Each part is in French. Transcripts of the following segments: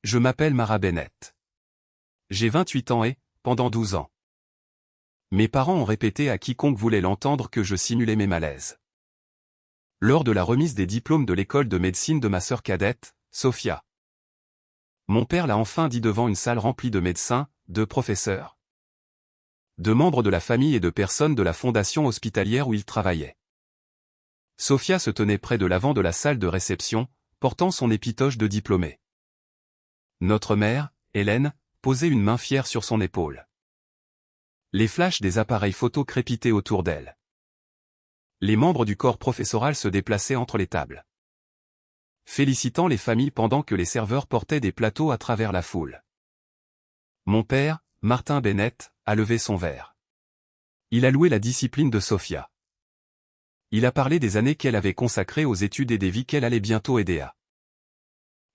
Je m'appelle Mara Bennett. J'ai 28 ans et, pendant 12 ans, mes parents ont répété à quiconque voulait l'entendre que je simulais mes malaises. Lors de la remise des diplômes de l'école de médecine de ma sœur cadette, Sophia. Mon père l'a enfin dit devant une salle remplie de médecins, de professeurs, de membres de la famille et de personnes de la fondation hospitalière où il travaillait. Sophia se tenait près de l'avant de la salle de réception, portant son épitoche de diplômée. Notre mère, Hélène, posait une main fière sur son épaule. Les flashs des appareils photo crépitaient autour d'elle. Les membres du corps professoral se déplaçaient entre les tables, félicitant les familles pendant que les serveurs portaient des plateaux à travers la foule. Mon père, Martin Bennett, a levé son verre. Il a loué la discipline de Sophia. Il a parlé des années qu'elle avait consacrées aux études et des vies qu'elle allait bientôt aider à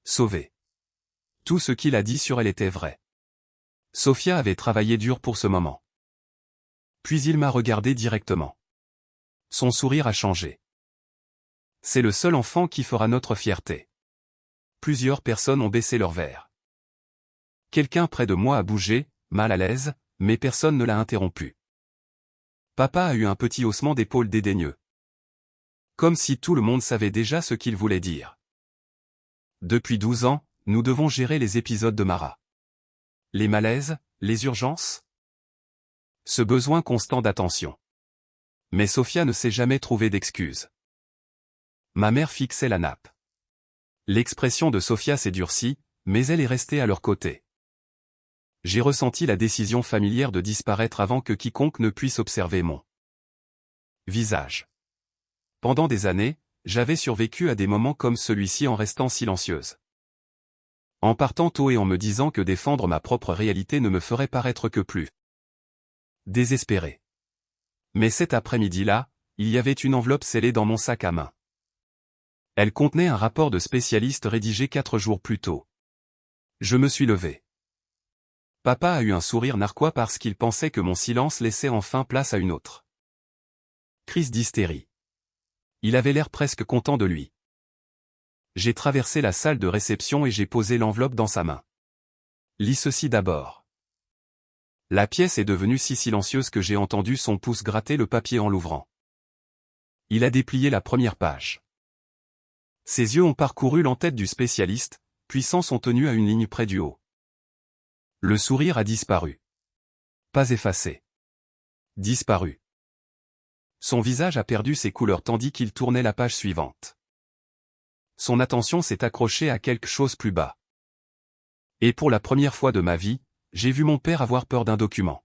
sauver. Tout ce qu'il a dit sur elle était vrai. Sophia avait travaillé dur pour ce moment. Puis il m'a regardé directement. Son sourire a changé. C'est le seul enfant qui fera notre fierté. Plusieurs personnes ont baissé leur verre. Quelqu'un près de moi a bougé, mal à l'aise, mais personne ne l'a interrompu. Papa a eu un petit haussement d'épaule dédaigneux. Comme si tout le monde savait déjà ce qu'il voulait dire. Depuis 12 ans, nous devons gérer les épisodes de Mara. Les malaises, les urgences. Ce besoin constant d'attention. Mais Sophia ne s'est jamais trouvée d'excuses. Ma mère fixait la nappe. L'expression de Sophia s'est durcie, mais elle est restée à leur côté. J'ai ressenti la décision familière de disparaître avant que quiconque ne puisse observer mon visage. Pendant des années, j'avais survécu à des moments comme celui-ci en restant silencieuse. En partant tôt et en me disant que défendre ma propre réalité ne me ferait paraître que plus désespéré. Mais cet après-midi-là, il y avait une enveloppe scellée dans mon sac à main. Elle contenait un rapport de spécialiste rédigé 4 jours plus tôt. Je me suis levé. Papa a eu un sourire narquois parce qu'il pensait que mon silence laissait enfin place à une autre crise d'hystérie. Il avait l'air presque content de lui. J'ai traversé la salle de réception et j'ai posé l'enveloppe dans sa main. Lis ceci d'abord. La pièce est devenue si silencieuse que j'ai entendu son pouce gratter le papier en l'ouvrant. Il a déplié la première page. Ses yeux ont parcouru l'entête du spécialiste, puis s'en sont tenus à une ligne près du haut. Le sourire a disparu. Pas effacé. Disparu. Son visage a perdu ses couleurs tandis qu'il tournait la page suivante. Son attention s'est accrochée à quelque chose plus bas. Et pour la première fois de ma vie, j'ai vu mon père avoir peur d'un document.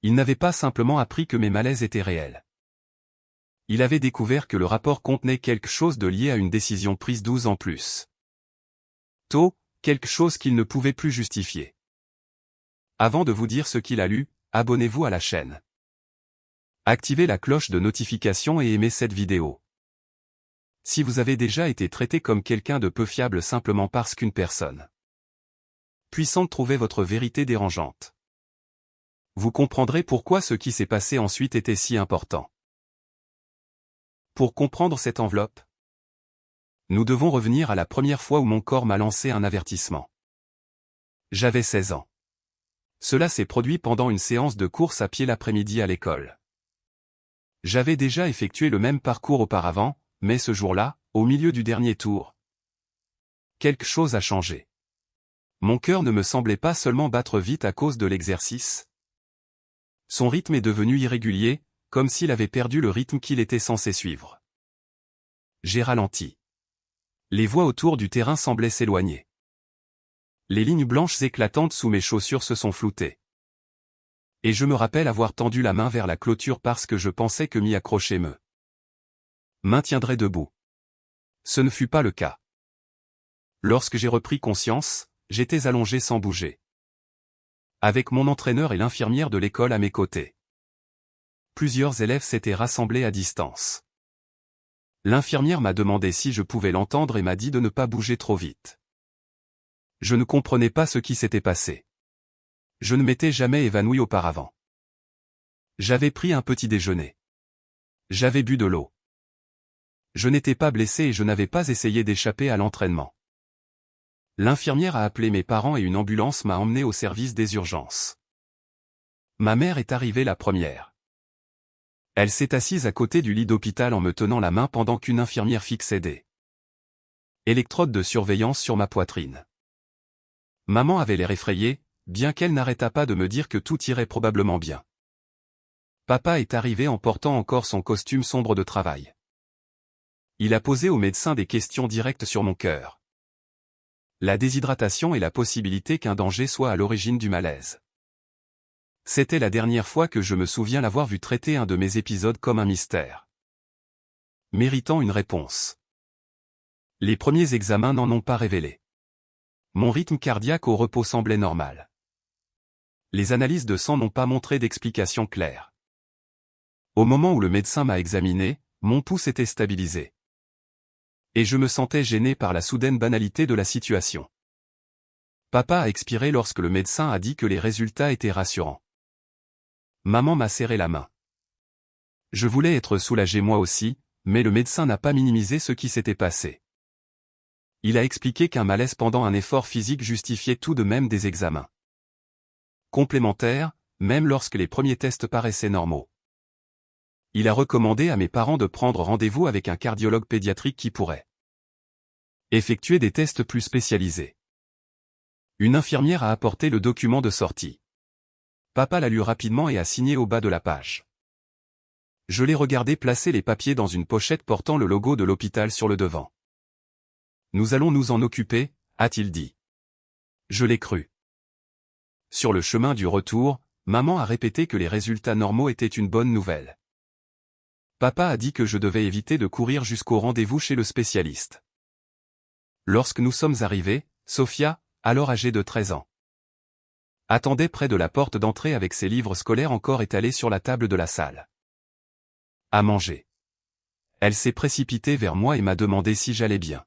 Il n'avait pas simplement appris que mes malaises étaient réels. Il avait découvert que le rapport contenait quelque chose de lié à une décision prise 12 ans plus tôt, quelque chose qu'il ne pouvait plus justifier. Avant de vous dire ce qu'il a lu, abonnez-vous à la chaîne. Activez la cloche de notification et aimez cette vidéo. Si vous avez déjà été traité comme quelqu'un de peu fiable simplement parce qu'une personne puissante trouvait votre vérité dérangeante, vous comprendrez pourquoi ce qui s'est passé ensuite était si important. Pour comprendre cette enveloppe, nous devons revenir à la première fois où mon corps m'a lancé un avertissement. J'avais 16 ans. Cela s'est produit pendant une séance de course à pied l'après-midi à l'école. J'avais déjà effectué le même parcours auparavant, mais ce jour-là, au milieu du dernier tour, quelque chose a changé. Mon cœur ne me semblait pas seulement battre vite à cause de l'exercice. Son rythme est devenu irrégulier, comme s'il avait perdu le rythme qu'il était censé suivre. J'ai ralenti. Les voix autour du terrain semblaient s'éloigner. Les lignes blanches éclatantes sous mes chaussures se sont floutées. Et je me rappelle avoir tendu la main vers la clôture parce que je pensais que m'y accrocher me maintiendrait debout. Ce ne fut pas le cas. Lorsque j'ai repris conscience, j'étais allongé sans bouger, avec mon entraîneur et l'infirmière de l'école à mes côtés. Plusieurs élèves s'étaient rassemblés à distance. L'infirmière m'a demandé si je pouvais l'entendre et m'a dit de ne pas bouger trop vite. Je ne comprenais pas ce qui s'était passé. Je ne m'étais jamais évanoui auparavant. J'avais pris un petit déjeuner. J'avais bu de l'eau. Je n'étais pas blessé et je n'avais pas essayé d'échapper à l'entraînement. L'infirmière a appelé mes parents et une ambulance m'a emmené au service des urgences. Ma mère est arrivée la première. Elle s'est assise à côté du lit d'hôpital en me tenant la main pendant qu'une infirmière fixait des électrodes de surveillance sur ma poitrine. Maman avait l'air effrayée, bien qu'elle n'arrêta pas de me dire que tout irait probablement bien. Papa est arrivé en portant encore son costume sombre de travail. Il a posé au médecin des questions directes sur mon cœur. La déshydratation et la possibilité qu'un danger soit à l'origine du malaise. C'était la dernière fois que je me souviens l'avoir vu traiter un de mes épisodes comme un mystère, méritant une réponse. Les premiers examens n'en ont pas révélé. Mon rythme cardiaque au repos semblait normal. Les analyses de sang n'ont pas montré d'explication claire. Au moment où le médecin m'a examiné, mon pouls s'était stabilisé. Et je me sentais gêné par la soudaine banalité de la situation. Papa a expiré lorsque le médecin a dit que les résultats étaient rassurants. Maman m'a serré la main. Je voulais être soulagé moi aussi, mais le médecin n'a pas minimisé ce qui s'était passé. Il a expliqué qu'un malaise pendant un effort physique justifiait tout de même des examens complémentaires, même lorsque les premiers tests paraissaient normaux. Il a recommandé à mes parents de prendre rendez-vous avec un cardiologue pédiatrique qui pourrait effectuer des tests plus spécialisés. Une infirmière a apporté le document de sortie. Papa l'a lu rapidement et a signé au bas de la page. Je l'ai regardé placer les papiers dans une pochette portant le logo de l'hôpital sur le devant. Nous allons nous en occuper, a-t-il dit. Je l'ai cru. Sur le chemin du retour, maman a répété que les résultats normaux étaient une bonne nouvelle. Papa a dit que je devais éviter de courir jusqu'au rendez-vous chez le spécialiste. Lorsque nous sommes arrivés, Sophia, alors âgée de 13 ans, attendait près de la porte d'entrée avec ses livres scolaires encore étalés sur la table de la salle à manger. Elle s'est précipitée vers moi et m'a demandé si j'allais bien.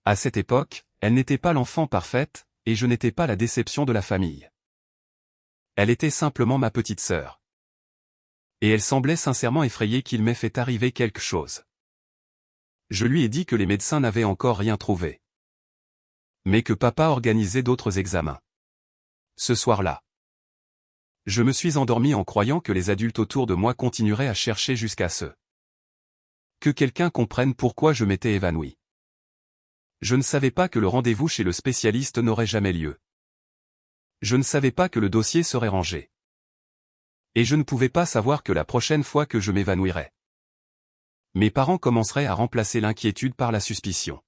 À cette époque, elle n'était pas l'enfant parfaite, et je n'étais pas la déception de la famille. Elle était simplement ma petite sœur. Et elle semblait sincèrement effrayée qu'il m'ait fait arriver quelque chose. Je lui ai dit que les médecins n'avaient encore rien trouvé. Mais que papa organisait d'autres examens. Ce soir-là, je me suis endormi en croyant que les adultes autour de moi continueraient à chercher jusqu'à ce que quelqu'un comprenne pourquoi je m'étais évanoui. Je ne savais pas que le rendez-vous chez le spécialiste n'aurait jamais lieu. Je ne savais pas que le dossier serait rangé. Et je ne pouvais pas savoir que la prochaine fois que je m'évanouirais, mes parents commenceraient à remplacer l'inquiétude par la suspicion.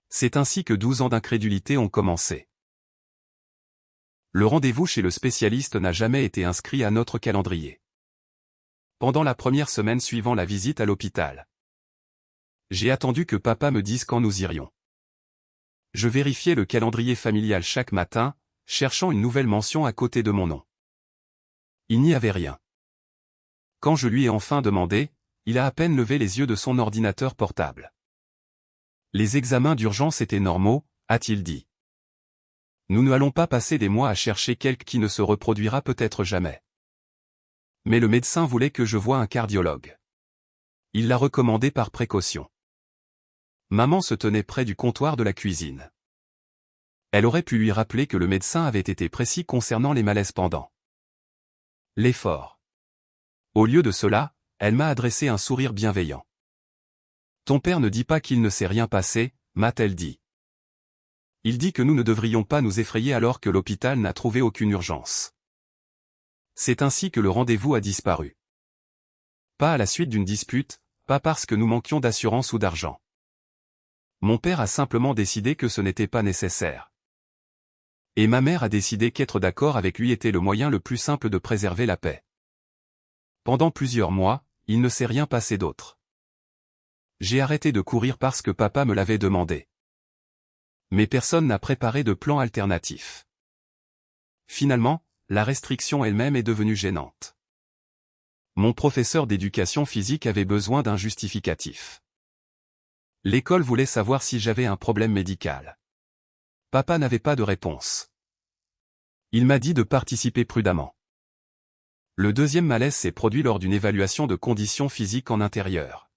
C'est ainsi que 12 ans d'incrédulité ont commencé. Le rendez-vous chez le spécialiste n'a jamais été inscrit à notre calendrier. Pendant la première semaine suivant la visite à l'hôpital, j'ai attendu que papa me dise quand nous irions. Je vérifiais le calendrier familial chaque matin, cherchant une nouvelle mention à côté de mon nom. Il n'y avait rien. Quand je lui ai enfin demandé, il a à peine levé les yeux de son ordinateur portable. Les examens d'urgence étaient normaux, a-t-il dit. Nous ne allons pas passer des mois à chercher quelque qui ne se reproduira peut-être jamais. Mais le médecin voulait que je voie un cardiologue. Il l'a recommandé par précaution. Maman se tenait près du comptoir de la cuisine. Elle aurait pu lui rappeler que le médecin avait été précis concernant les malaises pendant l'effort. Au lieu de cela, elle m'a adressé un sourire bienveillant. Ton père ne dit pas qu'il ne s'est rien passé, m'a-t-elle dit. Il dit que nous ne devrions pas nous effrayer alors que l'hôpital n'a trouvé aucune urgence. C'est ainsi que le rendez-vous a disparu. Pas à la suite d'une dispute, pas parce que nous manquions d'assurance ou d'argent. Mon père a simplement décidé que ce n'était pas nécessaire. Et ma mère a décidé qu'être d'accord avec lui était le moyen le plus simple de préserver la paix. Pendant plusieurs mois, il ne s'est rien passé d'autre. J'ai arrêté de courir parce que papa me l'avait demandé. Mais personne n'a préparé de plan alternatif. Finalement, la restriction elle-même est devenue gênante. Mon professeur d'éducation physique avait besoin d'un justificatif. L'école voulait savoir si j'avais un problème médical. Papa n'avait pas de réponse. Il m'a dit de participer prudemment. Le deuxième malaise s'est produit lors d'une évaluation de conditions physiques en intérieur.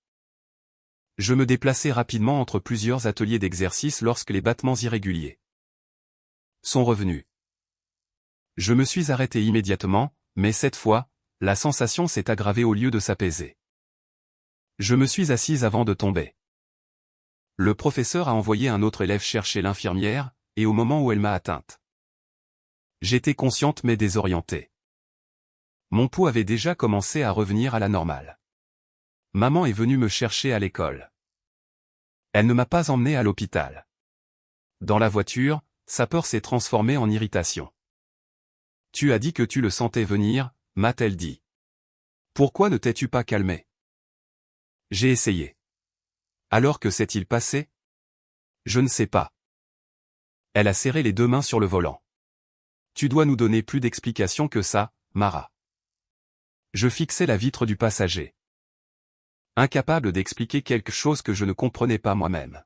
Je me déplaçais rapidement entre plusieurs ateliers d'exercice lorsque les battements irréguliers sont revenus. Je me suis arrêté immédiatement, mais cette fois, la sensation s'est aggravée au lieu de s'apaiser. Je me suis assise avant de tomber. Le professeur a envoyé un autre élève chercher l'infirmière, et au moment où elle m'a atteinte, j'étais consciente mais désorientée. Mon pouls avait déjà commencé à revenir à la normale. Maman est venue me chercher à l'école. Elle ne m'a pas emmené à l'hôpital. Dans la voiture, sa peur s'est transformée en irritation. Tu as dit que tu le sentais venir, m'a-t-elle dit. Pourquoi ne t'es-tu pas calmé? J'ai essayé. Alors que s'est-il passé? Je ne sais pas. Elle a serré les deux mains sur le volant. Tu dois nous donner plus d'explications que ça, Mara. Je fixais la vitre du passager. Incapable d'expliquer quelque chose que je ne comprenais pas moi-même.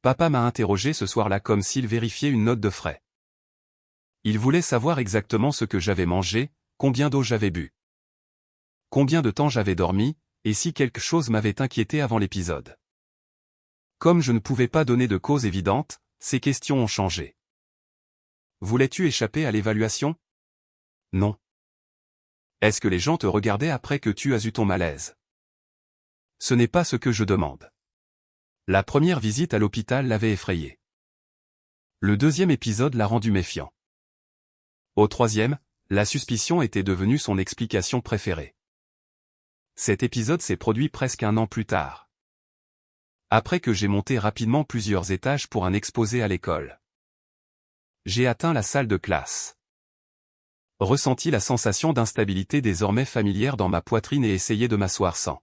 Papa m'a interrogé ce soir-là comme s'il vérifiait une note de frais. Il voulait savoir exactement ce que j'avais mangé, combien d'eau j'avais bu, combien de temps j'avais dormi, et si quelque chose m'avait inquiété avant l'épisode. Comme je ne pouvais pas donner de cause évidente, ces questions ont changé. Voulais-tu échapper à l'évaluation? Non. Est-ce que les gens te regardaient après que tu as eu ton malaise? Ce n'est pas ce que je demande. La première visite à l'hôpital l'avait effrayé. Le deuxième épisode l'a rendu méfiant. Au troisième, la suspicion était devenue son explication préférée. Cet épisode s'est produit presque un an plus tard. Après que j'ai monté rapidement plusieurs étages pour un exposé à l'école. J'ai atteint la salle de classe. Ressenti la sensation d'instabilité désormais familière dans ma poitrine et essayé de m'asseoir sans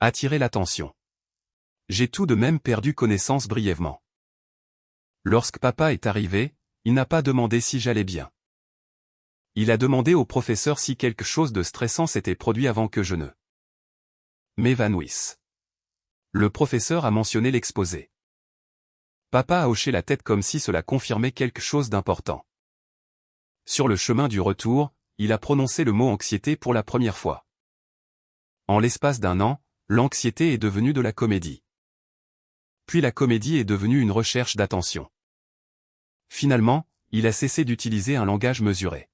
attirer l'attention. J'ai tout de même perdu connaissance brièvement. Lorsque papa est arrivé, il n'a pas demandé si j'allais bien. Il a demandé au professeur si quelque chose de stressant s'était produit avant que je ne m'évanouisse. Le professeur a mentionné l'exposé. Papa a hoché la tête comme si cela confirmait quelque chose d'important. Sur le chemin du retour, il a prononcé le mot anxiété pour la première fois. En l'espace d'un an, l'anxiété est devenue de la comédie. Puis la comédie est devenue une recherche d'attention. Finalement, il a cessé d'utiliser un langage mesuré.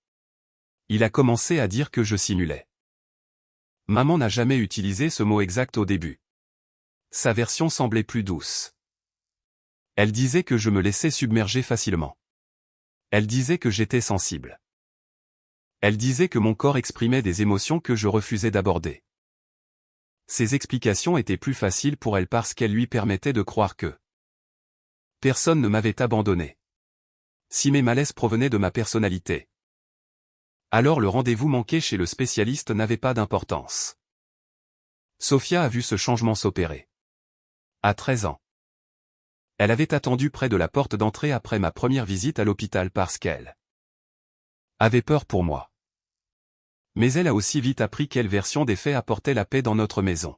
Il a commencé à dire que je simulais. Maman n'a jamais utilisé ce mot exact au début. Sa version semblait plus douce. Elle disait que je me laissais submerger facilement. Elle disait que j'étais sensible. Elle disait que mon corps exprimait des émotions que je refusais d'aborder. Ces explications étaient plus faciles pour elle parce qu'elles lui permettaient de croire que personne ne m'avait abandonné. Si mes malaises provenaient de ma personnalité, alors le rendez-vous manqué chez le spécialiste n'avait pas d'importance. Sophia a vu ce changement s'opérer. À 13 ans. Elle avait attendu près de la porte d'entrée après ma première visite à l'hôpital parce qu'elle avait peur pour moi. Mais elle a aussi vite appris quelle version des faits apportait la paix dans notre maison.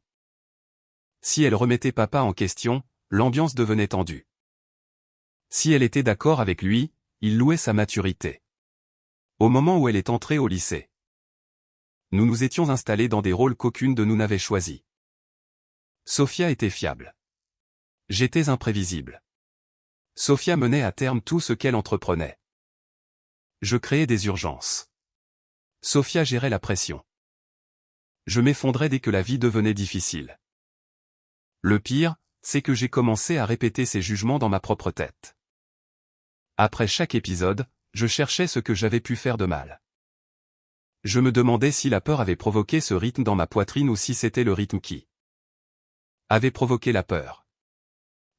Si elle remettait papa en question, l'ambiance devenait tendue. Si elle était d'accord avec lui, il louait sa maturité. Au moment où elle est entrée au lycée, nous nous étions installés dans des rôles qu'aucune de nous n'avait choisis. Sophia était fiable. J'étais imprévisible. Sophia menait à terme tout ce qu'elle entreprenait. Je créais des urgences. Sophia gérait la pression. Je m'effondrais dès que la vie devenait difficile. Le pire, c'est que j'ai commencé à répéter ces jugements dans ma propre tête. Après chaque épisode, je cherchais ce que j'avais pu faire de mal. Je me demandais si la peur avait provoqué ce rythme dans ma poitrine ou si c'était le rythme qui avait provoqué la peur.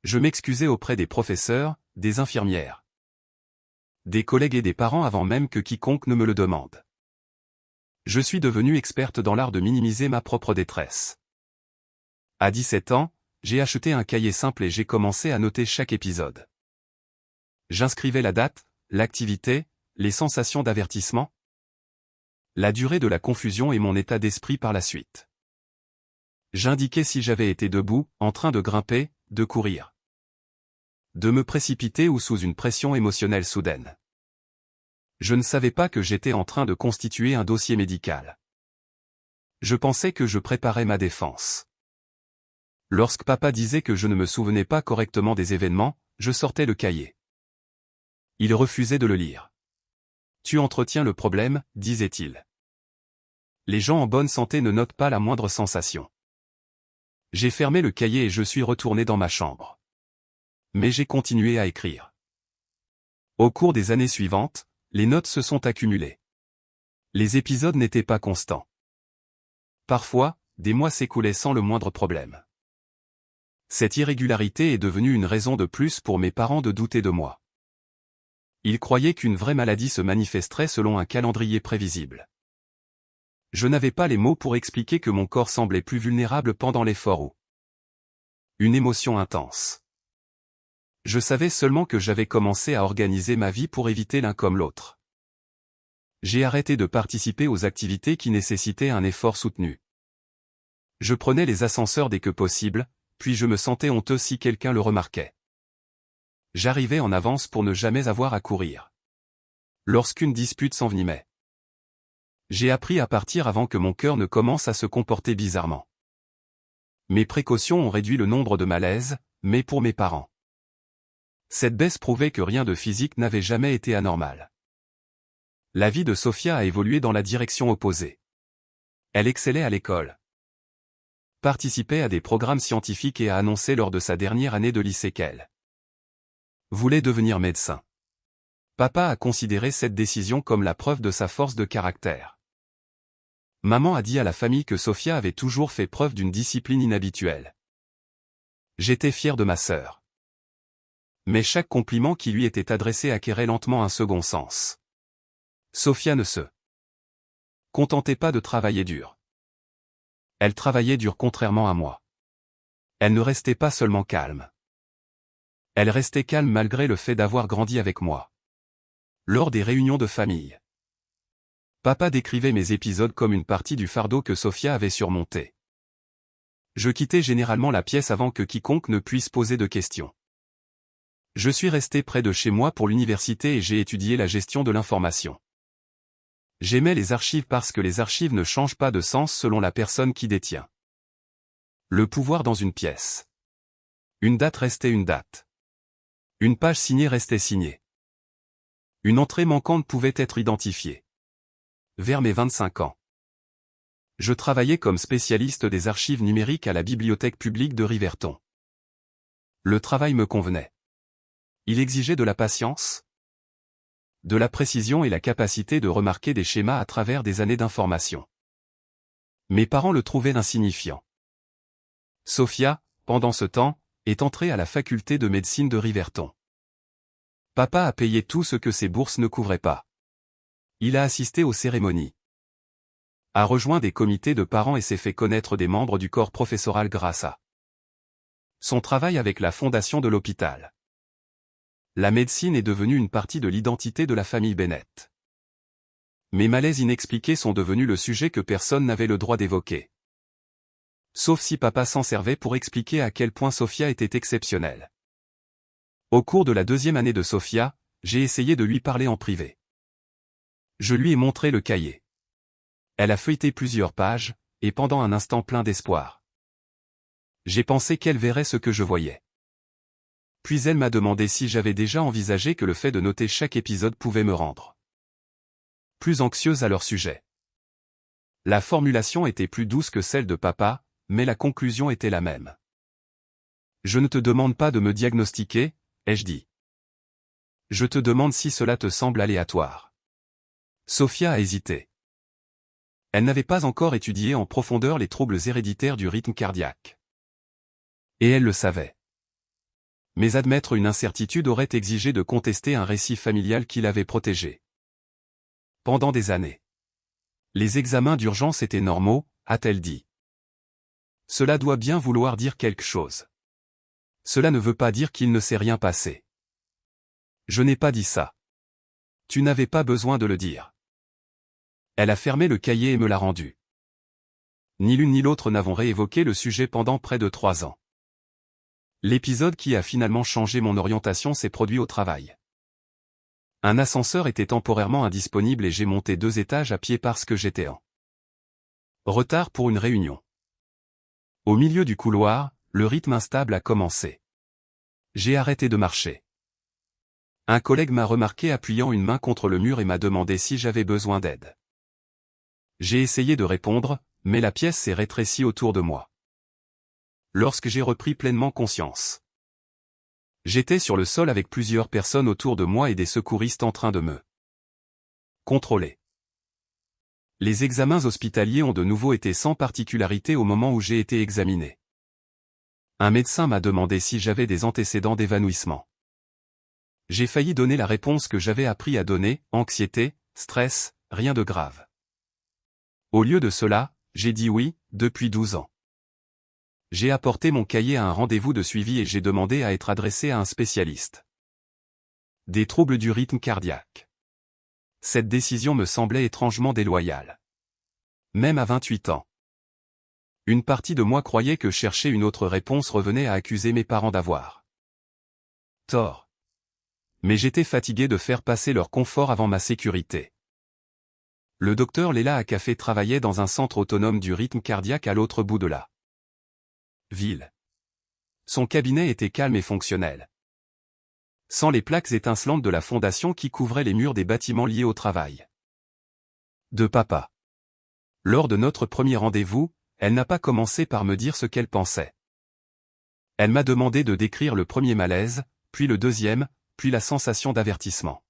Je m'excusais auprès des professeurs, des infirmières, des collègues et des parents avant même que quiconque ne me le demande. Je suis devenue experte dans l'art de minimiser ma propre détresse. À 17 ans, j'ai acheté un cahier simple et j'ai commencé à noter chaque épisode. J'inscrivais la date, l'activité, les sensations d'avertissement, la durée de la confusion et mon état d'esprit par la suite. J'indiquais si j'avais été debout, en train de grimper, de courir, de me précipiter ou sous une pression émotionnelle soudaine. Je ne savais pas que j'étais en train de constituer un dossier médical. Je pensais que je préparais ma défense. Lorsque papa disait que je ne me souvenais pas correctement des événements, je sortais le cahier. Il refusait de le lire. Tu entretiens le problème, disait-il. Les gens en bonne santé ne notent pas la moindre sensation. J'ai fermé le cahier et je suis retourné dans ma chambre. Mais j'ai continué à écrire. Au cours des années suivantes, les notes se sont accumulées. Les épisodes n'étaient pas constants. Parfois, des mois s'écoulaient sans le moindre problème. Cette irrégularité est devenue une raison de plus pour mes parents de douter de moi. Ils croyaient qu'une vraie maladie se manifesterait selon un calendrier prévisible. Je n'avais pas les mots pour expliquer que mon corps semblait plus vulnérable pendant l'effort ou une émotion intense. Je savais seulement que j'avais commencé à organiser ma vie pour éviter l'un comme l'autre. J'ai arrêté de participer aux activités qui nécessitaient un effort soutenu. Je prenais les ascenseurs dès que possible, puis je me sentais honteux si quelqu'un le remarquait. J'arrivais en avance pour ne jamais avoir à courir. Lorsqu'une dispute s'envenimait. J'ai appris à partir avant que mon cœur ne commence à se comporter bizarrement. Mes précautions ont réduit le nombre de malaises, mais pour mes parents. Cette baisse prouvait que rien de physique n'avait jamais été anormal. La vie de Sophia a évolué dans la direction opposée. Elle excellait à l'école, participait à des programmes scientifiques et a annoncé lors de sa dernière année de lycée qu'elle voulait devenir médecin. Papa a considéré cette décision comme la preuve de sa force de caractère. Maman a dit à la famille que Sophia avait toujours fait preuve d'une discipline inhabituelle. J'étais fier de ma sœur. Mais chaque compliment qui lui était adressé acquérait lentement un second sens. Sophia ne se contentait pas de travailler dur. Elle travaillait dur contrairement à moi. Elle ne restait pas seulement calme. Elle restait calme malgré le fait d'avoir grandi avec moi. Lors des réunions de famille, papa décrivait mes épisodes comme une partie du fardeau que Sophia avait surmonté. Je quittais généralement la pièce avant que quiconque ne puisse poser de questions. Je suis resté près de chez moi pour l'université et j'ai étudié la gestion de l'information. J'aimais les archives parce que les archives ne changent pas de sens selon la personne qui détient le pouvoir dans une pièce. Une date restait une date. Une page signée restait signée. Une entrée manquante pouvait être identifiée. Vers mes 25 ans, je travaillais comme spécialiste des archives numériques à la bibliothèque publique de Riverton. Le travail me convenait. Il exigeait de la patience, de la précision et la capacité de remarquer des schémas à travers des années d'information. Mes parents le trouvaient insignifiant. Sophia, pendant ce temps, est entrée à la faculté de médecine de Riverton. Papa a payé tout ce que ses bourses ne couvraient pas. Il a assisté aux cérémonies, a rejoint des comités de parents et s'est fait connaître des membres du corps professoral grâce à son travail avec la fondation de l'hôpital. La médecine est devenue une partie de l'identité de la famille Bennett. Mes malaises inexpliqués sont devenus le sujet que personne n'avait le droit d'évoquer. Sauf si papa s'en servait pour expliquer à quel point Sophia était exceptionnelle. Au cours de la 2e année de Sophia, j'ai essayé de lui parler en privé. Je lui ai montré le cahier. Elle a feuilleté plusieurs pages, et pendant un instant plein d'espoir, j'ai pensé qu'elle verrait ce que je voyais. Puis elle m'a demandé si j'avais déjà envisagé que le fait de noter chaque épisode pouvait me rendre plus anxieuse à leur sujet. La formulation était plus douce que celle de papa, mais la conclusion était la même. Je ne te demande pas de me diagnostiquer, ai-je dit. Je te demande si cela te semble aléatoire. Sophia a hésité. Elle n'avait pas encore étudié en profondeur les troubles héréditaires du rythme cardiaque. Et elle le savait. Mais admettre une incertitude aurait exigé de contester un récit familial qui l'avait protégé. Pendant des années, les examens d'urgence étaient normaux, a-t-elle dit. Cela doit bien vouloir dire quelque chose. Cela ne veut pas dire qu'il ne s'est rien passé. Je n'ai pas dit ça. Tu n'avais pas besoin de le dire. Elle a fermé le cahier et me l'a rendu. Ni l'une ni l'autre n'avons réévoqué le sujet pendant près de 3 ans. L'épisode qui a finalement changé mon orientation s'est produit au travail. Un ascenseur était temporairement indisponible et j'ai monté 2 étages à pied parce que j'étais en retard pour une réunion. Au milieu du couloir, le rythme instable a commencé. J'ai arrêté de marcher. Un collègue m'a remarqué appuyant une main contre le mur et m'a demandé si j'avais besoin d'aide. J'ai essayé de répondre, mais la pièce s'est rétrécie autour de moi. Lorsque j'ai repris pleinement conscience, j'étais sur le sol avec plusieurs personnes autour de moi et des secouristes en train de me contrôler. Les examens hospitaliers ont de nouveau été sans particularité au moment où j'ai été examiné. Un médecin m'a demandé si j'avais des antécédents d'évanouissement. J'ai failli donner la réponse que j'avais appris à donner, anxiété, stress, rien de grave. Au lieu de cela, j'ai dit oui, depuis 12 ans. J'ai apporté mon cahier à un rendez-vous de suivi et j'ai demandé à être adressé à un spécialiste des troubles du rythme cardiaque. Cette décision me semblait étrangement déloyale. Même à 28 ans. Une partie de moi croyait que chercher une autre réponse revenait à accuser mes parents d'avoir tort. Mais j'étais fatigué de faire passer leur confort avant ma sécurité. Le docteur Léla Akafé travaillait dans un centre autonome du rythme cardiaque à l'autre bout de la ville. Son cabinet était calme et fonctionnel. Sans les plaques étincelantes de la fondation qui couvraient les murs des bâtiments liés au travail de papa. Lors de notre premier rendez-vous, elle n'a pas commencé par me dire ce qu'elle pensait. Elle m'a demandé de décrire le premier malaise, puis le deuxième, puis la sensation d'avertissement.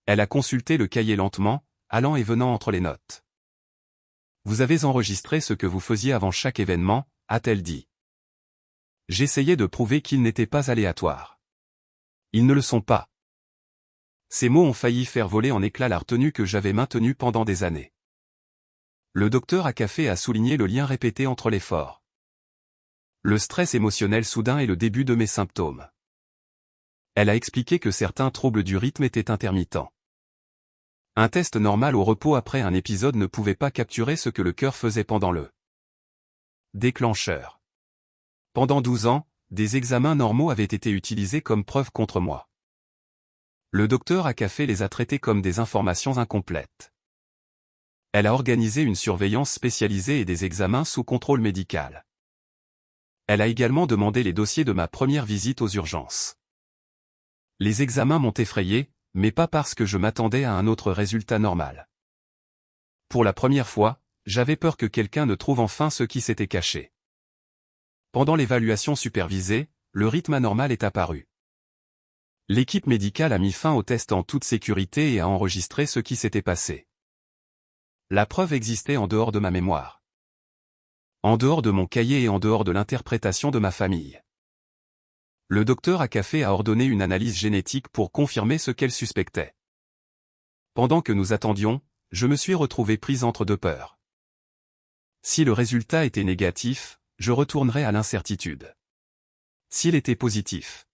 Elle a consulté le cahier lentement, allant et venant entre les notes. Vous avez enregistré ce que vous faisiez avant chaque événement, a-t-elle dit. J'essayais de prouver qu'ils n'étaient pas aléatoires. Ils ne le sont pas. Ces mots ont failli faire voler en éclats la retenue que j'avais maintenue pendant des années. Le docteur Akafé a souligné le lien répété entre l'effort, le stress émotionnel soudain et le début de mes symptômes. Elle a expliqué que certains troubles du rythme étaient intermittents. Un test normal au repos après un épisode ne pouvait pas capturer ce que le cœur faisait pendant le déclencheur. Pendant 12 ans, des examens normaux avaient été utilisés comme preuve contre moi. Le docteur Akafé les a traités comme des informations incomplètes. Elle a organisé une surveillance spécialisée et des examens sous contrôle médical. Elle a également demandé les dossiers de ma première visite aux urgences. Les examens m'ont effrayé, mais pas parce que je m'attendais à un autre résultat normal. Pour la première fois, j'avais peur que quelqu'un ne trouve enfin ce qui s'était caché. Pendant l'évaluation supervisée, le rythme anormal est apparu. L'équipe médicale a mis fin au test en toute sécurité et a enregistré ce qui s'était passé. La preuve existait en dehors de ma mémoire. En dehors de mon cahier et en dehors de l'interprétation de ma famille. Le docteur Akafé a ordonné une analyse génétique pour confirmer ce qu'elle suspectait. Pendant que nous attendions, je me suis retrouvé prise entre deux peurs. Si le résultat était négatif, je retournerais à l'incertitude. S'il était positif,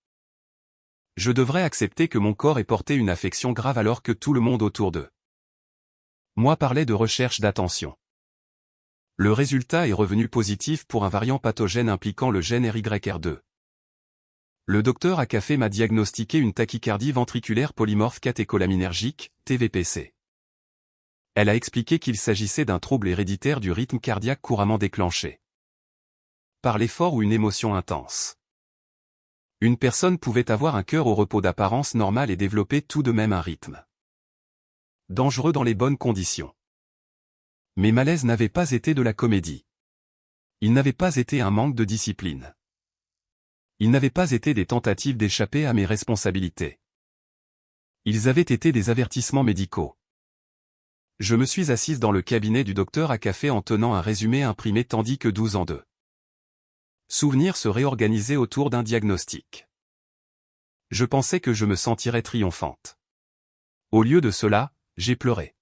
je devrais accepter que mon corps ait porté une affection grave alors que tout le monde autour d'eux moi parlait de recherche d'attention. Le résultat est revenu positif pour un variant pathogène impliquant le gène RYR2. Le docteur Akafé m'a diagnostiqué une tachycardie ventriculaire polymorphe catécholaminergique, TVPC. Elle a expliqué qu'il s'agissait d'un trouble héréditaire du rythme cardiaque couramment déclenché par l'effort ou une émotion intense. Une personne pouvait avoir un cœur au repos d'apparence normale et développer tout de même un rythme dangereux dans les bonnes conditions. Mes malaises n'avaient pas été de la comédie. Ils n'avaient pas été un manque de discipline. Ils n'avaient pas été des tentatives d'échapper à mes responsabilités. Ils avaient été des avertissements médicaux. Je me suis assise dans le cabinet du docteur Akafé en tenant un résumé imprimé tandis que 12 ans de souvenirs se réorganisaient autour d'un diagnostic. Je pensais que je me sentirais triomphante. Au lieu de cela, j'ai pleuré.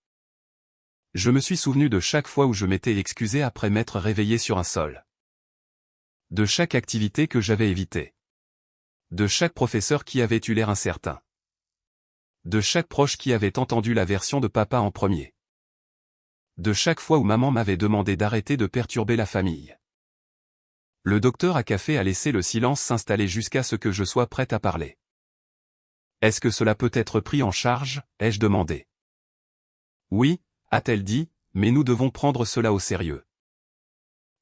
Je me suis souvenu de chaque fois où je m'étais excusé après m'être réveillé sur un sol. De chaque activité que j'avais évitée. De chaque professeur qui avait eu l'air incertain. De chaque proche qui avait entendu la version de papa en premier. De chaque fois où maman m'avait demandé d'arrêter de perturber la famille. Le docteur Akafé a laissé le silence s'installer jusqu'à ce que je sois prête à parler. Est-ce que cela peut être pris en charge, ai-je demandé. Oui, a-t-elle dit, mais nous devons prendre cela au sérieux.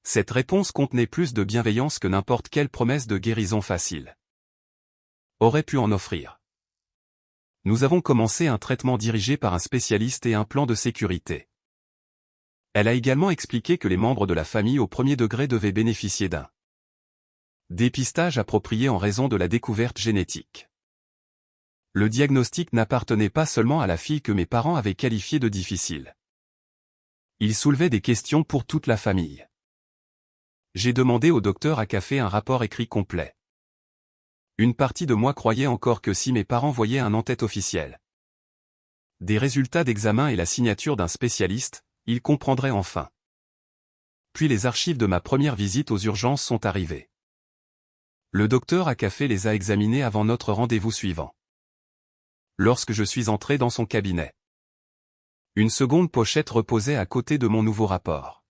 Cette réponse contenait plus de bienveillance que n'importe quelle promesse de guérison facile aurait pu en offrir. Nous avons commencé un traitement dirigé par un spécialiste et un plan de sécurité. Elle a également expliqué que les membres de la famille au premier degré devaient bénéficier d'un dépistage approprié en raison de la découverte génétique. Le diagnostic n'appartenait pas seulement à la fille que mes parents avaient qualifiée de difficile. Il soulevait des questions pour toute la famille. J'ai demandé au docteur Akafé un rapport écrit complet. Une partie de moi croyait encore que si mes parents voyaient un en-tête officiel, des résultats d'examen et la signature d'un spécialiste, ils comprendraient enfin. Puis les archives de ma première visite aux urgences sont arrivées. Le docteur Akafé les a examinés avant notre rendez-vous suivant. Lorsque je suis entré dans son cabinet, une seconde pochette reposait à côté de mon nouveau rapport.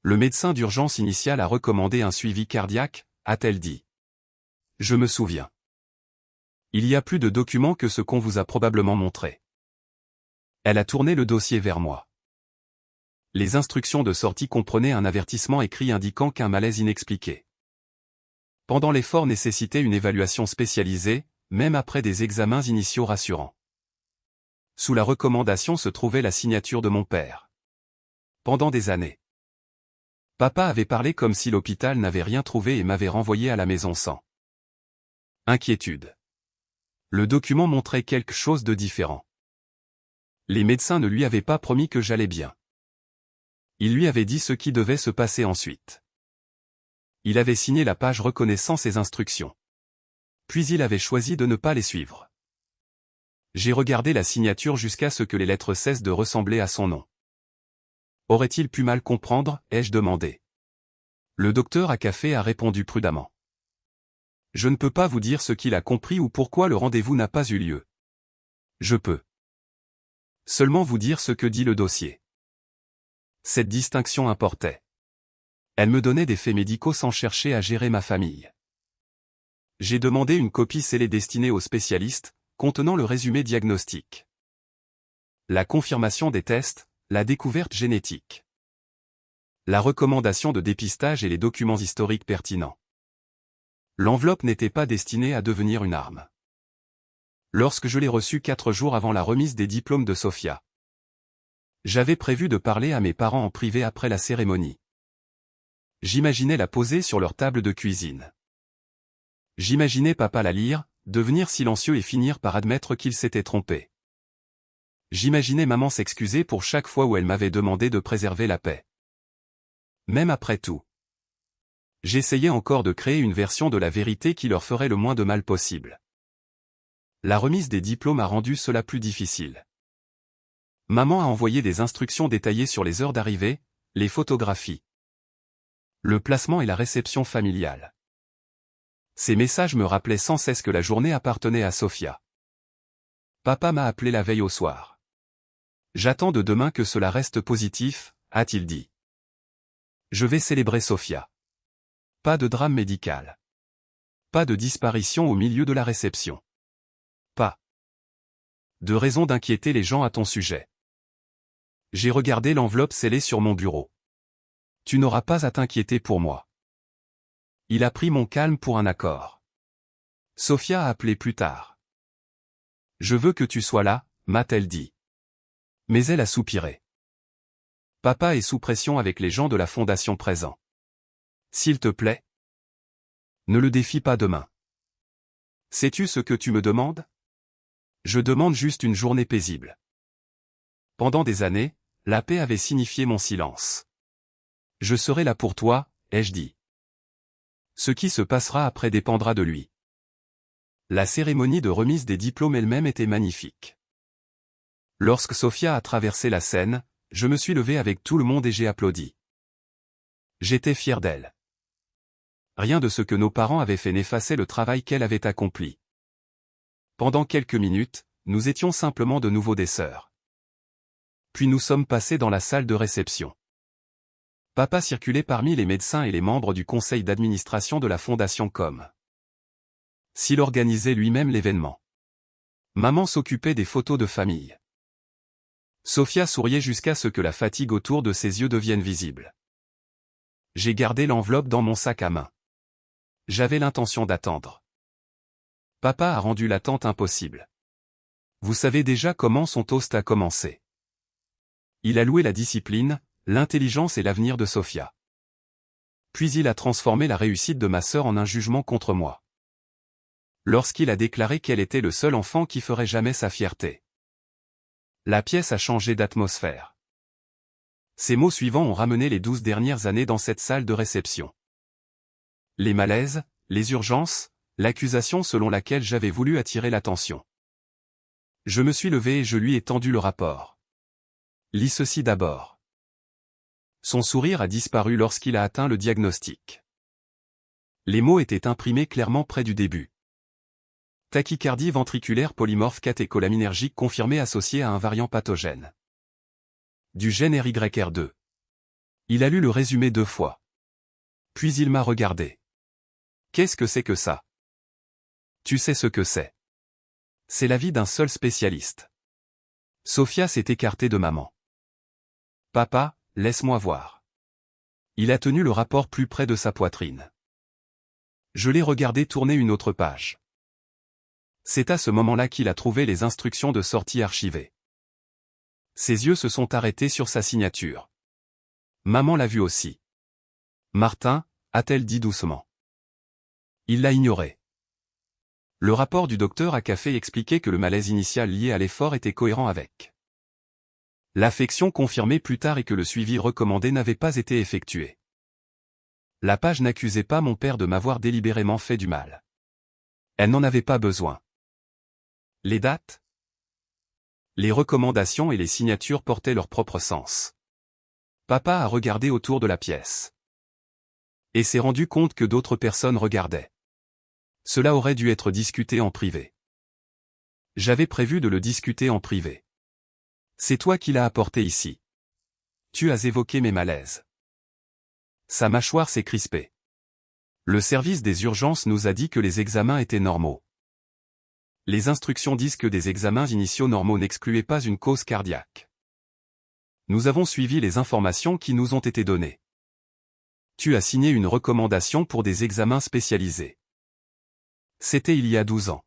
Le médecin d'urgence initiale a recommandé un suivi cardiaque, a-t-elle dit. Je me souviens. Il y a plus de documents que ce qu'on vous a probablement montré. Elle a tourné le dossier vers moi. Les instructions de sortie comprenaient un avertissement écrit indiquant qu'un malaise inexpliqué pendant l'effort nécessitait une évaluation spécialisée, même après des examens initiaux rassurants. Sous la recommandation se trouvait la signature de mon père. Pendant des années, papa avait parlé comme si l'hôpital n'avait rien trouvé et m'avait renvoyé à la maison sans inquiétude. Le document montrait quelque chose de différent. Les médecins ne lui avaient pas promis que j'allais bien. Ils lui avaient dit ce qui devait se passer ensuite. Il avait signé la page reconnaissant ses instructions. Puis il avait choisi de ne pas les suivre. J'ai regardé la signature jusqu'à ce que les lettres cessent de ressembler à son nom. Aurait-il pu mal comprendre, ai-je demandé. Le docteur Akafé a répondu prudemment. Je ne peux pas vous dire ce qu'il a compris ou pourquoi le rendez-vous n'a pas eu lieu. Je peux seulement vous dire ce que dit le dossier. Cette distinction importait. Elle me donnait des faits médicaux sans chercher à gérer ma famille. J'ai demandé une copie scellée destinée aux spécialistes, contenant le résumé diagnostique, la confirmation des tests, la découverte génétique, la recommandation de dépistage et les documents historiques pertinents. L'enveloppe n'était pas destinée à devenir une arme. Lorsque je l'ai reçue 4 jours avant la remise des diplômes de Sofia, j'avais prévu de parler à mes parents en privé après la cérémonie. J'imaginais la poser sur leur table de cuisine. J'imaginais papa la lire, devenir silencieux et finir par admettre qu'il s'était trompé. J'imaginais maman s'excuser pour chaque fois où elle m'avait demandé de préserver la paix. Même après tout, j'essayais encore de créer une version de la vérité qui leur ferait le moins de mal possible. La remise des diplômes a rendu cela plus difficile. Maman a envoyé des instructions détaillées sur les heures d'arrivée, les photographies, le placement et la réception familiale. Ces messages me rappelaient sans cesse que la journée appartenait à Sofia. Papa m'a appelé la veille au soir. J'attends de demain que cela reste positif, a-t-il dit. Je vais célébrer Sofia. Pas de drame médical. Pas de disparition au milieu de la réception. Pas de raison d'inquiéter les gens à ton sujet. J'ai regardé l'enveloppe scellée sur mon bureau. Tu n'auras pas à t'inquiéter pour moi. Il a pris mon calme pour un accord. Sofia a appelé plus tard. Je veux que tu sois là, m'a-t-elle dit. Mais elle a soupiré. Papa est sous pression avec les gens de la fondation présents. S'il te plaît, ne le défie pas demain. Sais-tu ce que tu me demandes? Je demande juste une journée paisible. Pendant des années, la paix avait signifié mon silence. Je serai là pour toi, ai-je dit. Ce qui se passera après dépendra de lui. La cérémonie de remise des diplômes elle-même était magnifique. Lorsque Sofia a traversé la scène, je me suis levé avec tout le monde et j'ai applaudi. J'étais fier d'elle. Rien de ce que nos parents avaient fait n'effaçait le travail qu'elle avait accompli. Pendant quelques minutes, nous étions simplement de nouveau des sœurs. Puis nous sommes passés dans la salle de réception. Papa circulait parmi les médecins et les membres du conseil d'administration de la fondation comme s'il organisait lui-même l'événement. Maman s'occupait des photos de famille. Sofia souriait jusqu'à ce que la fatigue autour de ses yeux devienne visible. J'ai gardé l'enveloppe dans mon sac à main. J'avais l'intention d'attendre. Papa a rendu l'attente impossible. Vous savez déjà comment son toast a commencé. Il a loué la discipline, l'intelligence et l'avenir de Sophia. Puis il a transformé la réussite de ma sœur en un jugement contre moi. Lorsqu'il a déclaré qu'elle était le seul enfant qui ferait jamais sa fierté. La pièce a changé d'atmosphère. Ces mots suivants ont ramené les 12 dernières années dans cette salle de réception. Les malaises, les urgences, l'accusation selon laquelle j'avais voulu attirer l'attention. Je me suis levé et je lui ai tendu le rapport. Lis ceci d'abord. Son sourire a disparu lorsqu'il a atteint le diagnostic. Les mots étaient imprimés clairement près du début. Tachycardie ventriculaire polymorphe catécholaminergique confirmée associée à un variant pathogène. Du gène RYR2. Il a lu le résumé 2 fois. Puis il m'a regardé. Qu'est-ce que c'est que ça? Tu sais ce que c'est. C'est l'avis d'un seul spécialiste. Sophia s'est écartée de maman. Papa, laisse-moi voir. Il a tenu le rapport plus près de sa poitrine. Je l'ai regardé tourner une autre page. C'est à ce moment-là qu'il a trouvé les instructions de sortie archivées. Ses yeux se sont arrêtés sur sa signature. Maman l'a vu aussi. Martin, a-t-elle dit doucement. Il l'a ignoré. Le rapport du docteur a café expliquait que le malaise initial lié à l'effort était cohérent avec l'affection confirmée plus tard et que le suivi recommandé n'avait pas été effectué. La page n'accusait pas mon père de m'avoir délibérément fait du mal. Elle n'en avait pas besoin. Les dates, les recommandations et les signatures portaient leur propre sens. Papa a regardé autour de la pièce. Et s'est rendu compte que d'autres personnes regardaient. Cela aurait dû être discuté en privé. J'avais prévu de le discuter en privé. C'est toi qui l'as apporté ici. Tu as évoqué mes malaises. Sa mâchoire s'est crispée. Le service des urgences nous a dit que les examens étaient normaux. Les instructions disent que des examens initiaux normaux n'excluaient pas une cause cardiaque. Nous avons suivi les informations qui nous ont été données. Tu as signé une recommandation pour des examens spécialisés. C'était il y a 12 ans.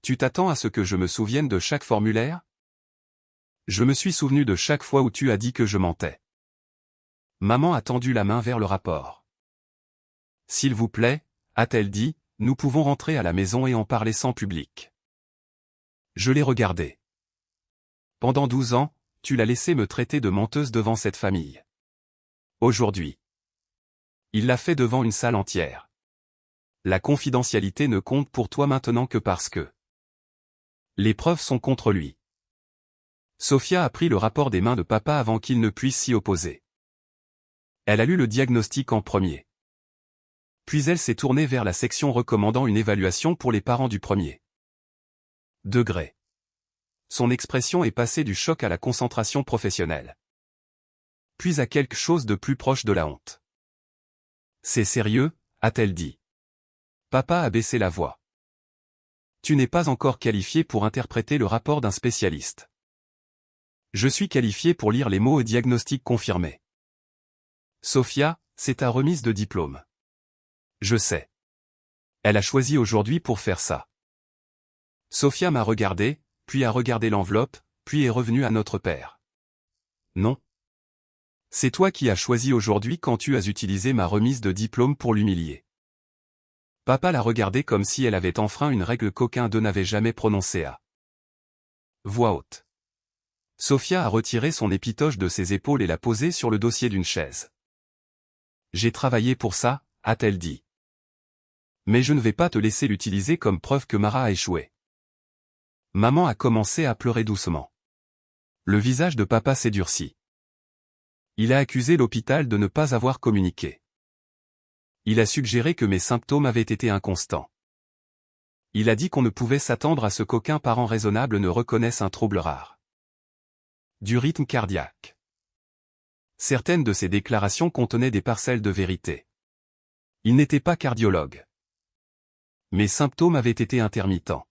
Tu t'attends à ce que je me souvienne de chaque formulaire? Je me suis souvenu de chaque fois où tu as dit que je mentais. Maman a tendu la main vers le rapport. S'il vous plaît, a-t-elle dit, nous pouvons rentrer à la maison et en parler sans public. Je l'ai regardé. Pendant 12 ans, tu l'as laissé me traiter de menteuse devant cette famille. Aujourd'hui. Il l'a fait devant une salle entière. La confidentialité ne compte pour toi maintenant que parce que les preuves sont contre lui. Sophia a pris le rapport des mains de papa avant qu'il ne puisse s'y opposer. Elle a lu le diagnostic en premier. Puis elle s'est tournée vers la section recommandant une évaluation pour les parents du premier degré. Son expression est passée du choc à la concentration professionnelle. Puis à quelque chose de plus proche de la honte. C'est sérieux, a-t-elle dit. Papa a baissé la voix. Tu n'es pas encore qualifié pour interpréter le rapport d'un spécialiste. Je suis qualifié pour lire les mots et diagnostics confirmés. Sophia, c'est ta remise de diplôme. Je sais. Elle a choisi aujourd'hui pour faire ça. Sophia m'a regardé, puis a regardé l'enveloppe, puis est revenue à notre père. Non. C'est toi qui as choisi aujourd'hui quand tu as utilisé ma remise de diplôme pour l'humilier. Papa l'a regardée comme si elle avait enfreint une règle qu'aucun d'eux n'avait jamais prononcée à voix haute. Sophia a retiré son épitoche de ses épaules et l'a posée sur le dossier d'une chaise. J'ai travaillé pour ça, a-t-elle dit. Mais je ne vais pas te laisser l'utiliser comme preuve que Mara a échoué. Maman a commencé à pleurer doucement. Le visage de papa s'est durci. Il a accusé l'hôpital de ne pas avoir communiqué. Il a suggéré que mes symptômes avaient été inconstants. Il a dit qu'on ne pouvait s'attendre à ce qu'aucun parent raisonnable ne reconnaisse un trouble rare du rythme cardiaque. Certaines de ces déclarations contenaient des parcelles de vérité. Il n'était pas cardiologue. Mes symptômes avaient été intermittents.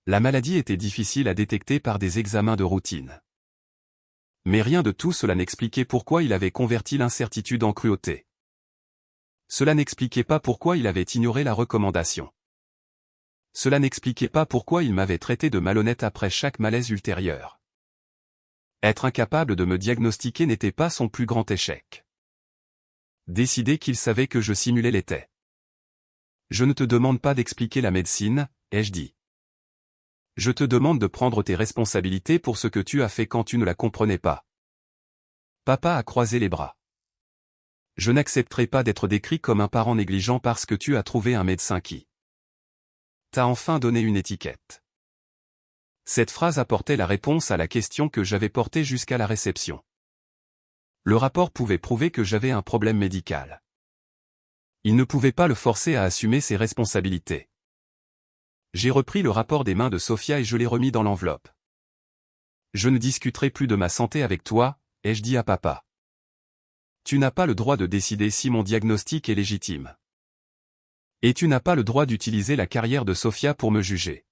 La maladie était difficile à détecter par des examens de routine. Mais rien de tout cela n'expliquait pourquoi il avait converti l'incertitude en cruauté. Cela n'expliquait pas pourquoi il avait ignoré la recommandation. Cela n'expliquait pas pourquoi il m'avait traité de malhonnête après chaque malaise ultérieur. Être incapable de me diagnostiquer n'était pas son plus grand échec. Décider qu'il savait que je simulais l'était. Je ne te demande pas d'expliquer la médecine, ai-je dit. Je te demande de prendre tes responsabilités pour ce que tu as fait quand tu ne la comprenais pas. Papa a croisé les bras. Je n'accepterai pas d'être décrit comme un parent négligent parce que tu as trouvé un médecin qui t'a enfin donné une étiquette. Cette phrase apportait la réponse à la question que j'avais portée jusqu'à la réception. Le rapport pouvait prouver que j'avais un problème médical. Il ne pouvait pas le forcer à assumer ses responsabilités. J'ai repris le rapport des mains de Sophia et je l'ai remis dans l'enveloppe. Je ne discuterai plus de ma santé avec toi, ai-je dit à papa. Tu n'as pas le droit de décider si mon diagnostic est légitime. Et tu n'as pas le droit d'utiliser la carrière de Sophia pour me juger.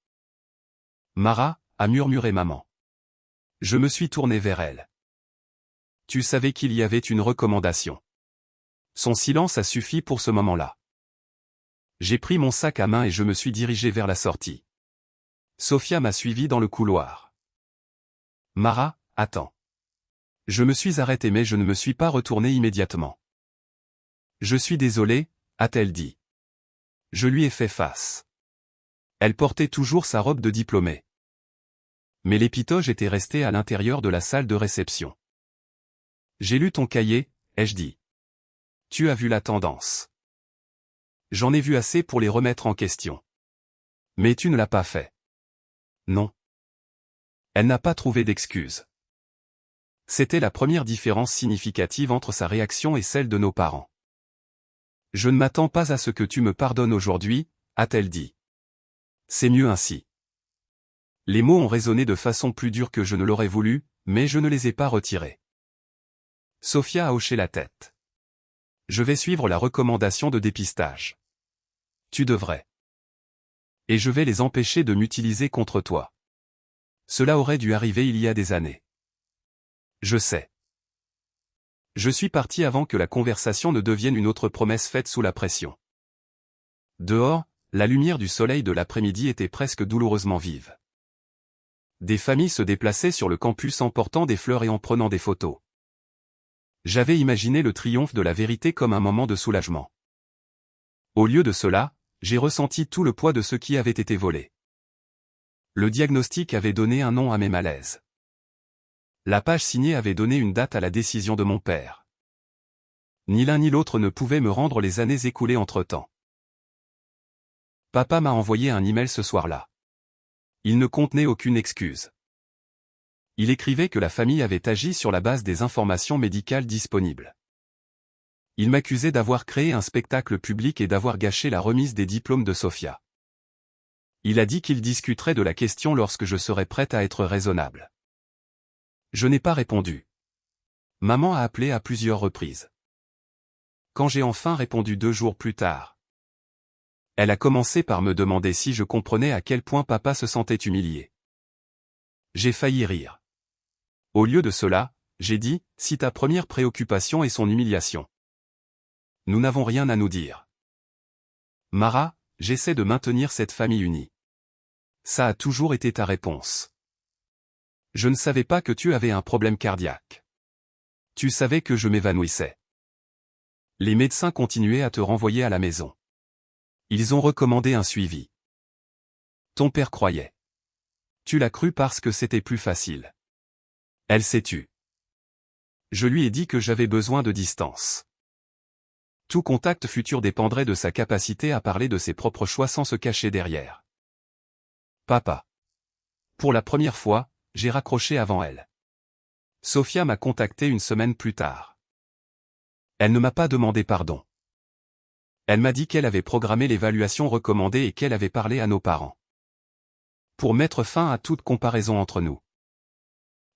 Mara, a murmuré maman. Je me suis tourné vers elle. Tu savais qu'il y avait une recommandation. Son silence a suffi pour ce moment-là. J'ai pris mon sac à main et je me suis dirigé vers la sortie. Sophia m'a suivi dans le couloir. Mara, attends. Je me suis arrêté mais je ne me suis pas retourné immédiatement. Je suis désolé, a-t-elle dit. Je lui ai fait face. Elle portait toujours sa robe de diplômée. Mais l'épitoge était resté à l'intérieur de la salle de réception. J'ai lu ton cahier, ai-je dit. Tu as vu la tendance. J'en ai vu assez pour les remettre en question. Mais tu ne l'as pas fait. Non. Elle n'a pas trouvé d'excuse. C'était la première différence significative entre sa réaction et celle de nos parents. Je ne m'attends pas à ce que tu me pardonnes aujourd'hui, a-t-elle dit. C'est mieux ainsi. Les mots ont résonné de façon plus dure que je ne l'aurais voulu, mais je ne les ai pas retirés. Sophia a hoché la tête. Je vais suivre la recommandation de dépistage. Tu devrais. Et je vais les empêcher de m'utiliser contre toi. Cela aurait dû arriver il y a des années. Je sais. Je suis parti avant que la conversation ne devienne une autre promesse faite sous la pression. Dehors, la lumière du soleil de l'après-midi était presque douloureusement vive. Des familles se déplaçaient sur le campus en portant des fleurs et en prenant des photos. J'avais imaginé le triomphe de la vérité comme un moment de soulagement. Au lieu de cela, j'ai ressenti tout le poids de ce qui avait été volé. Le diagnostic avait donné un nom à mes malaises. La page signée avait donné une date à la décision de mon père. Ni l'un ni l'autre ne pouvait me rendre les années écoulées entre-temps. Papa m'a envoyé un email ce soir-là. Il ne contenait aucune excuse. Il écrivait que la famille avait agi sur la base des informations médicales disponibles. Il m'accusait d'avoir créé un spectacle public et d'avoir gâché la remise des diplômes de Sophia. Il a dit qu'il discuterait de la question lorsque je serais prête à être raisonnable. Je n'ai pas répondu. Maman a appelé à plusieurs reprises. Quand j'ai enfin répondu 2 jours plus tard, elle a commencé par me demander si je comprenais à quel point papa se sentait humilié. J'ai failli rire. Au lieu de cela, j'ai dit, si ta première préoccupation est son humiliation. Nous n'avons rien à nous dire. Mara, j'essaie de maintenir cette famille unie. Ça a toujours été ta réponse. Je ne savais pas que tu avais un problème cardiaque. Tu savais que je m'évanouissais. Les médecins continuaient à te renvoyer à la maison. Ils ont recommandé un suivi. Ton père croyait. Tu l'as cru parce que c'était plus facile. Elle s'est tue. Je lui ai dit que j'avais besoin de distance. Tout contact futur dépendrait de sa capacité à parler de ses propres choix sans se cacher derrière. Papa. Pour la première fois, j'ai raccroché avant elle. Sophia m'a contacté une semaine plus tard. Elle ne m'a pas demandé pardon. Elle m'a dit qu'elle avait programmé l'évaluation recommandée et qu'elle avait parlé à nos parents. Pour mettre fin à toute comparaison entre nous.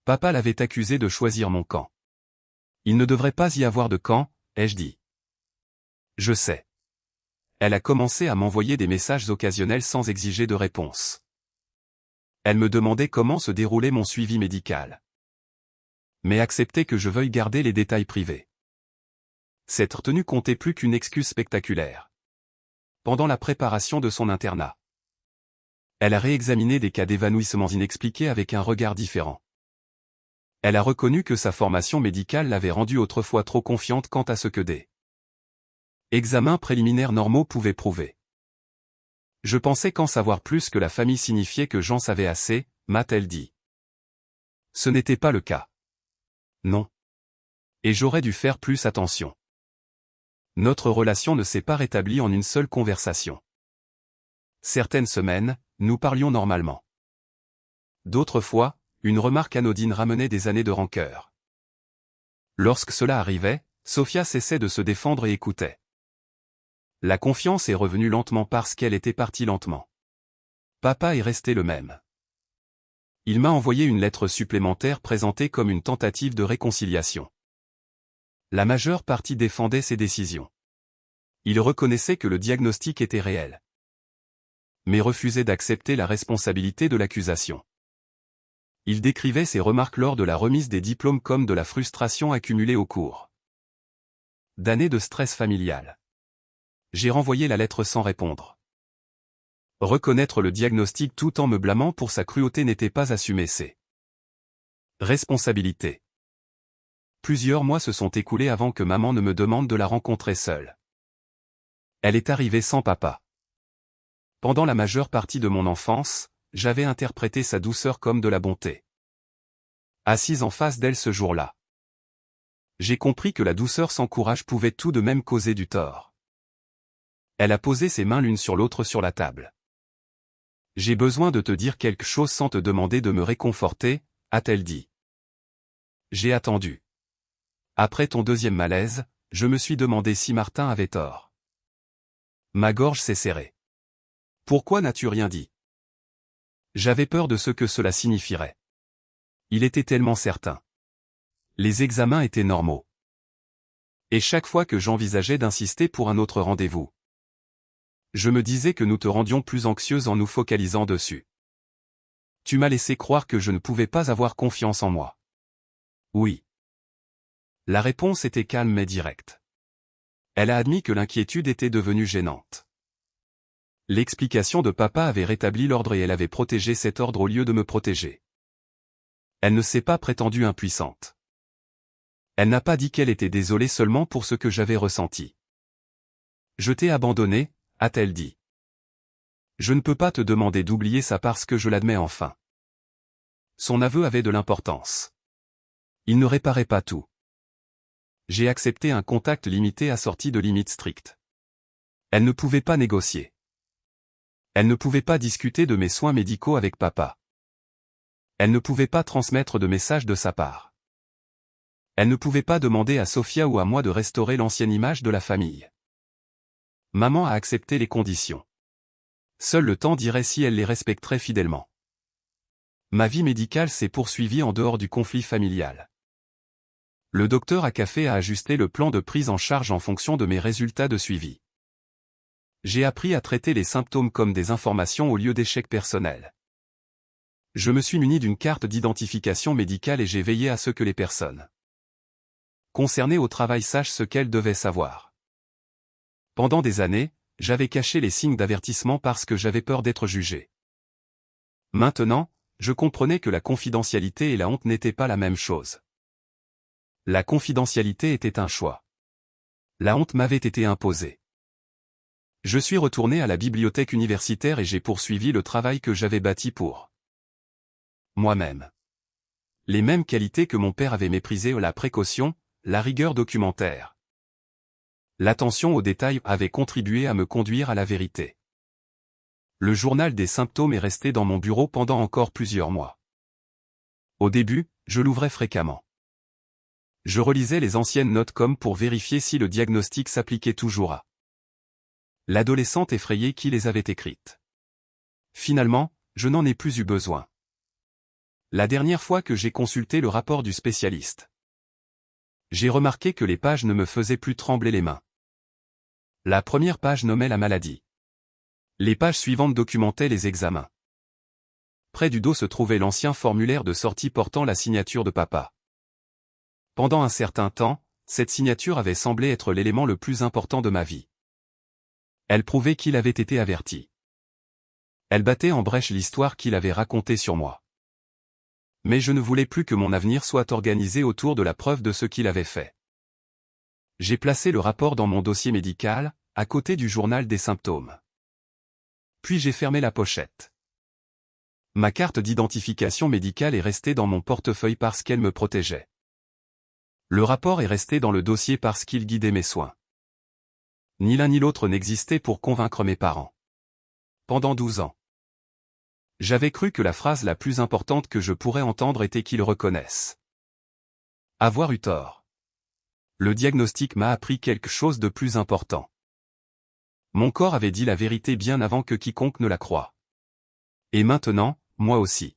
Papa l'avait accusé de choisir mon camp. Il ne devrait pas y avoir de camp, ai-je dit. Je sais. Elle a commencé à m'envoyer des messages occasionnels sans exiger de réponse. Elle me demandait comment se déroulait mon suivi médical. mais acceptait que je veuille garder les détails privés. Cette retenue comptait plus qu'une excuse spectaculaire. Pendant la préparation de son internat, elle a réexaminé des cas d'évanouissements inexpliqués avec un regard différent. Elle a reconnu que sa formation médicale l'avait rendue autrefois trop confiante quant à ce que des examens préliminaires normaux pouvaient prouver. Je pensais qu'en savoir plus que la famille signifiait que j'en savais assez, m'a-t-elle dit. Ce n'était pas le cas. Non. Et j'aurais dû faire plus attention. Notre relation ne s'est pas rétablie en une seule conversation. Certaines semaines, nous parlions normalement. D'autres fois, une remarque anodine ramenait des années de rancœur. Lorsque cela arrivait, Sophia cessait de se défendre et écoutait. La confiance est revenue lentement parce qu'elle était partie lentement. Papa est resté le même. Il m'a envoyé une lettre supplémentaire présentée comme une tentative de réconciliation. La majeure partie défendait ses décisions. Il reconnaissait que le diagnostic était réel, mais refusait d'accepter la responsabilité de l'accusation. Il décrivait ses remarques lors de la remise des diplômes comme de la frustration accumulée au cours d'années de stress familial. J'ai renvoyé la lettre sans répondre. Reconnaître le diagnostic tout en me blâmant pour sa cruauté n'était pas assumer ses responsabilités. Plusieurs mois se sont écoulés avant que maman ne me demande de la rencontrer seule. Elle est arrivée sans papa. Pendant la majeure partie de mon enfance, j'avais interprété sa douceur comme de la bonté. Assise en face d'elle ce jour-là, j'ai compris que la douceur sans courage pouvait tout de même causer du tort. Elle a posé ses mains l'une sur l'autre sur la table. J'ai besoin de te dire quelque chose sans te demander de me réconforter, a-t-elle dit. J'ai attendu. Après ton deuxième malaise, je me suis demandé si Martin avait tort. Ma gorge s'est serrée. Pourquoi n'as-tu rien dit? J'avais peur de ce que cela signifierait. Il était tellement certain. Les examens étaient normaux. Et chaque fois que j'envisageais d'insister pour un autre rendez-vous, je me disais que nous te rendions plus anxieuse en nous focalisant dessus. Tu m'as laissé croire que je ne pouvais pas avoir confiance en moi. Oui. La réponse était calme mais directe. Elle a admis que l'inquiétude était devenue gênante. L'explication de papa avait rétabli l'ordre et elle avait protégé cet ordre au lieu de me protéger. Elle ne s'est pas prétendue impuissante. Elle n'a pas dit qu'elle était désolée seulement pour ce que j'avais ressenti. Je t'ai abandonné, a-t-elle dit. Je ne peux pas te demander d'oublier ça parce que je l'admets enfin. Son aveu avait de l'importance. Il ne réparait pas tout. J'ai accepté un contact limité assorti de limites strictes. Elle ne pouvait pas négocier. Elle ne pouvait pas discuter de mes soins médicaux avec papa. Elle ne pouvait pas transmettre de messages de sa part. Elle ne pouvait pas demander à Sophia ou à moi de restaurer l'ancienne image de la famille. Maman a accepté les conditions. Seul le temps dirait si elle les respecterait fidèlement. Ma vie médicale s'est poursuivie en dehors du conflit familial. Le docteur Akafé a ajusté le plan de prise en charge en fonction de mes résultats de suivi. J'ai appris à traiter les symptômes comme des informations au lieu d'échecs personnels. Je me suis muni d'une carte d'identification médicale et j'ai veillé à ce que les personnes concernées au travail sachent ce qu'elles devaient savoir. Pendant des années, j'avais caché les signes d'avertissement parce que j'avais peur d'être jugé. Maintenant, je comprenais que la confidentialité et la honte n'étaient pas la même chose. La confidentialité était un choix. La honte m'avait été imposée. Je suis retourné à la bibliothèque universitaire et j'ai poursuivi le travail que j'avais bâti pour moi-même. Les mêmes qualités que mon père avait méprisées, la précaution, la rigueur documentaire. L'attention aux détails avait contribué à me conduire à la vérité. Le journal des symptômes est resté dans mon bureau pendant encore plusieurs mois. Au début, je l'ouvrais fréquemment. Je relisais les anciennes notes comme pour vérifier si le diagnostic s'appliquait toujours à l'adolescente effrayée qui les avait écrites. Finalement, je n'en ai plus eu besoin. La dernière fois que j'ai consulté le rapport du spécialiste, j'ai remarqué que les pages ne me faisaient plus trembler les mains. La première page nommait la maladie. Les pages suivantes documentaient les examens. Près du dos se trouvait l'ancien formulaire de sortie portant la signature de papa. Pendant un certain temps, cette signature avait semblé être l'élément le plus important de ma vie. Elle prouvait qu'il avait été averti. Elle battait en brèche l'histoire qu'il avait racontée sur moi. Mais je ne voulais plus que mon avenir soit organisé autour de la preuve de ce qu'il avait fait. J'ai placé le rapport dans mon dossier médical, à côté du journal des symptômes. Puis j'ai fermé la pochette. Ma carte d'identification médicale est restée dans mon portefeuille parce qu'elle me protégeait. Le rapport est resté dans le dossier parce qu'il guidait mes soins. Ni l'un ni l'autre n'existait pour convaincre mes parents. Pendant 12 ans. J'avais cru que la phrase la plus importante que je pourrais entendre était qu'ils reconnaissent avoir eu tort. Le diagnostic m'a appris quelque chose de plus important. Mon corps avait dit la vérité bien avant que quiconque ne la croie. Et maintenant, moi aussi.